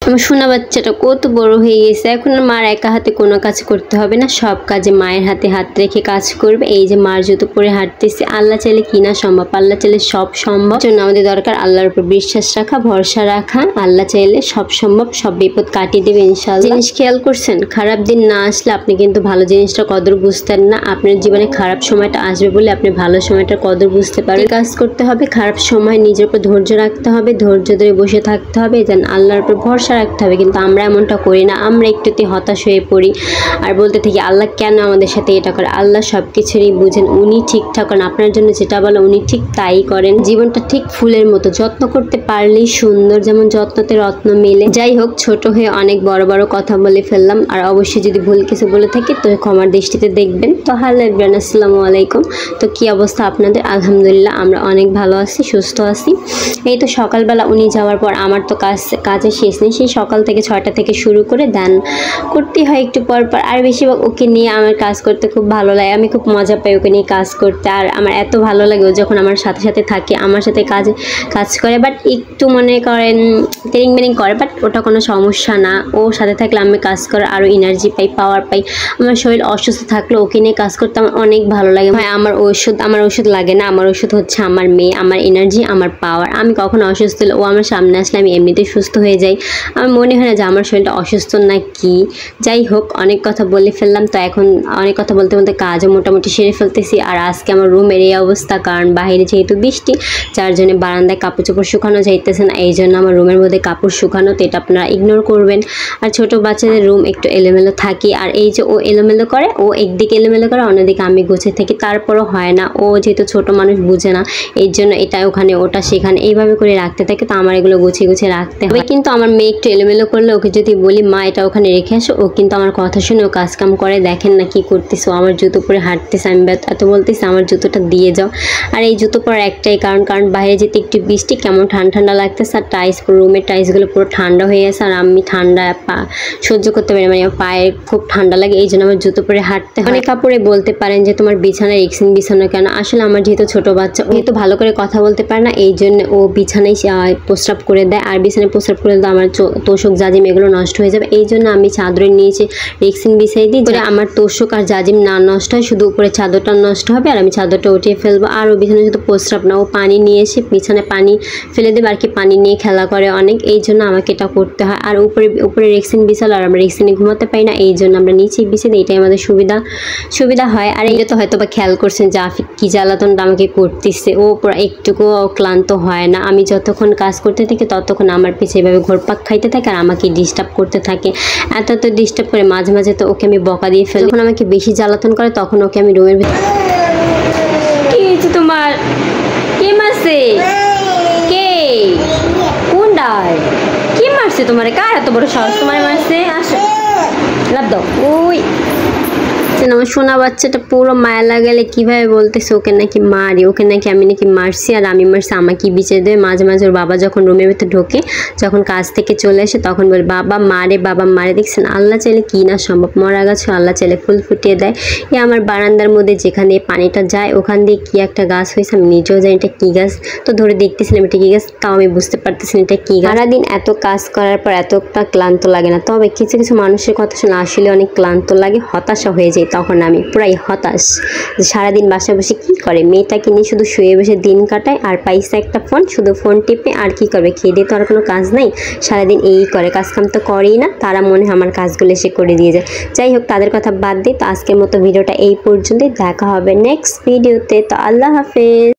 আমার সোনা বাচ্চাটা কত বড় হয়ে গেছে, এখন আর মার একা হাতে কোনো কাজ করতে হবে না, সব কাজে মায়ের হাতে হাত রেখে কাজ করবে। এই যে মার জুতো পরে হাঁটতেছে, আল্লাহ চাইলে কি না সম্ভব, আল্লাহ চাইলে সব সম্ভব। জন্য আমাদের দরকার আল্লাহর উপর বিশ্বাস রাখা, ভরসা রাখা। আল্লাহ চাইলে সব সম্ভব, সব বিপদ কাটিয়ে দেবে ইনশাআল্লাহ। জিনিস খেয়াল করছেন, খারাপ দিন না আসলে আপনি কিন্তু ভালো জিনিসটা কদর বুঝতেন না। আপনার জীবনে খারাপ সময়টা আসবে বলে আপনি ভালো সময়টার কদর বুঝতে পারবেন। কাজ করতে হবে, খারাপ সময় নিজের উপর ধৈর্য রাখতে হবে, ধৈর্য ধরে বসে থাকতে হবে, যেন আল্লাহর উপর ভরসা রাখতে হবে। কিন্তু আমরা এমনটা করি না, আমরা একটুতেই হতাশ হয়ে পড়ি আর বলতে থাকি আল্লাহ কেন আমাদের সাথে এটা করে। আল্লাহ সব কিছুরই বুঝেন, উনি ঠিকঠাক করেন, আপনার জন্য যেটা বলে উনি ঠিক তাই করেন। জীবনটা ঠিক ফুলের মতো, যত্ন করতে পারলেই সুন্দর, যেমন যত্নতে রত্ন মেলে। যাই হোক, ছোট হয়ে অনেক বড় বড় কথা বলে ফেললাম, আর অবশ্যই যদি ভুল কিছু বলে থাকি তো ক্ষমার দৃষ্টিতে দেখবেন। তো হ্যালো এভরিওয়ান, আসসালামু আলাইকুম। তো কি অবস্থা আপনাদের? আলহামদুলিল্লাহ আমরা অনেক ভালো আছি, সুস্থ আছি। এই তো সকালবেলা উনি যাওয়ার পর আমার তো কাজের শেষ নেই, সেই সকাল থেকে 6টা থেকে শুরু করে দেন করতেই হয় একটু পর পর। আর বেশিরভাগ ওকে নিয়ে আমার কাজ করতে খুব ভালো লাগে, আমি খুব মজা পাই ওকে নিয়ে কাজ করতে। আর আমার এত ভালো লাগে ও যখন আমার সাথে সাথে থাকে, আমার সাথে কাজ করে। বাট একটু মনে করেন ট্রেনিং বেনিং করে, বাট ওটা কোনো সমস্যা না। ওর সাথে থাকলে আমি কাজ করার আরও এনার্জি পাই, পাওয়ার পাই। আমার শরীর অসুস্থ থাকলে ওকে নিয়ে কাজ করতে আমার অনেক ভালো লাগে। ভাই আমার ওষুধ লাগে না, আমার ওষুধ হচ্ছে আমার মেয়ে, আমার এনার্জি, আমার পাওয়ার। আমি কখনো অসুস্থ হলে ও আমার সামনে আসলে আমি এমনিতেই সুস্থ হয়ে যাই। আমার মনে হয় না যে আমার শরীরটা অসুস্থ না কি। যাই হোক, অনেক কথা বলে ফেললাম। তো এখন অনেক কথা বলতে বলতে কাজও মোটামুটি সেরে ফেলতেছি। আর আজকে আমার রুমের এই অবস্থা, কারণ বাইরে যেহেতু বৃষ্টি, যার জন্য বারান্দায় কাপড় চোপড় শুকানো যাইতেছে না, এই জন্য আমার রুমের মধ্যে কাপড় শুকানো। তো এটা আপনারা ইগনোর করবেন। আর ছোট বাচ্চাদের রুম একটু এলোমেলো থাকি, আর এই যে ও এলোমেলো করে, ও একদিকে এলোমেলো করে, অন্যদিকে আমি গুছিয়ে থাকি, তারপরও হয় না। ও যেহেতু ছোট মানুষ বুঝে না, এই জন্য এটা ওখানে ওটা সেখানে এইভাবে করে রাখতে থাকে। তো আমার এগুলো গুছিয়ে গুছিয়ে রাখতে হবে। কিন্তু আমার মেয়ে একটু এলোমেলো করলে ওকে যদি বলি মা এটা ওখানে রেখে আসো, ও কিন্তু আমার কথা শুনে ও কাজ কাম করে। দেখেন না কি করতেছে, আমার জুতো পরে হাঁটতেছে, আমি এত বলতেছি আমার জুতোটা দিয়ে যাও। আর এই জুতো পরার একটাই কারণ বাইরে যেতে একটু বৃষ্টি, কেমন ঠান্ডা ঠান্ডা লাগতেছে। আর রুমের টাইলসগুলো পুরো ঠান্ডা হয়ে গেছে, আর আমি ঠান্ডা সহ্য করতে পারি, মানে পায়ে খুব ঠান্ডা লাগে, এই জন্য আমার জুতো পরে হাঁটতে হয়। অনেক কাপড়ে বলতে পারেন যে তোমার বিছানায় রেক্সিন বিছানো কেন। আসলে আমার যেহেতু ছোট বাচ্চা, ও যেহেতু ভালো করে কথা বলতে পারে না, এই জন্য ও বিছানায় প্রস্রাব করে দেয়। আর বিছানায় প্রস্রাব করে দিলে আমার তোষক জাজিম এগুলো নষ্ট হয়ে যাবে, এই জন্য আমি চাদরের নিচে রেক্সিন বিছাই দিই, করে আমার তোষক আর জাজিম না নষ্ট হয়, শুধু উপরে চাদরটা নষ্ট হবে। আর আমি চাদরটা উঠিয়ে ফেলবো। আর ও বিছানায় শুধু প্রস্রাব না, ও পানি নিয়ে এসে বিছানায় পানি ফেলে দেবে, আর কি পানি নিয়ে খেলা করে অনেক, এই জন্য আমাকে এটা করতে হয়। আর উপরে রেক্সিন বিছাল, আর আমরা রেক্সিনে ঘুমাতে পাই না, এই জন্য আমরা নিচেই বিছিয়ে দিই, এটাই আমাদের সুবিধা হয়। আর এইটা তো হয়তো বা খেয়াল করছেন যে আফিক কি জ্বালাতনটা আমাকে করতেছে, ও পুরো একটুকুও ক্লান্ত হয় না। আমি যতক্ষণ কাজ করতে থাকি ততক্ষণ আমার পিছিয়ে এভাবে ঘোরপাক খাইতে থাকে আর আমাকে ডিস্টার্ব করতে থাকে। এত ডিস্টার্ব করে মাঝে মাঝে তো ওকে আমি বকা দিয়ে ফেলি। যখন আমাকে বেশি জ্বালাতন করে তখন ওকে আমি রুমের ভিতরে, কি হয়েছে তোমার? কে মারছে? কে? কোনটায়? কি মারছে তোমার? কার এত বড় সাহস তোমার মারছে? আসো লাভ দাও। ওই আমার সোনা বাচ্চাটা পুরো মায়া লাগালে কিভাবে বলতেছে ওকে নাকি মারি, ওকে নাকি আমি নাকি মারছি, আর আমি মারছি আমাকে বিচার দেবে। মাঝে মাঝে ওর বাবা যখন রুমের ভিতরে ঢোকে, যখন কাজ থেকে চলে আসে, তখন বলে বাবা মারে। দেখছেন আল্লাহ চাইলে কি না সম্ভব, মরা গাছও আল্লাহ চাইলে ফুল ফুটিয়ে দেয়। এ আমার বারান্দার মধ্যে যেখান দিয়ে পানিটা যায় ওখান দিয়ে কি একটা গাছ হয়েছে, আমি নিজেও জানি এটা কী গাছ। তো ধরে দেখতেছিলাম এটা কী গাছ, তাও আমি বুঝতে পারতেছি এটা কী গাছ। সারাদিন এত কাজ করার পর এতটা ক্লান্ত লাগে না, তবে কিছু কিছু মানুষের কথা শুনে আসলে অনেক ক্লান্ত লাগে, হতাশা হয়ে যায়। তখন আমি পুরাই হতাশ যে সারাদিন বাসায় বসে কী করে, মেয়েটাকে নিয়ে শুধু শুয়ে বসে দিন কাটায়, আর পাইসা একটা ফোন, শুধু ফোন টিপে, আর কি করবে, খেয়ে দিয়ে তো আর কোনো কাজ নাই, সারাদিন এই করে, কাজকাম তো করেই না। তারা মনে হয় আমার কাজগুলো এসে করে দিয়ে যায়। যাই হোক, তাদের কথা বাদ দিই। তো আজকের মতো ভিডিওটা এই পর্যন্তই, দেখা হবে নেক্সট ভিডিওতে। তো আল্লাহ হাফেজ।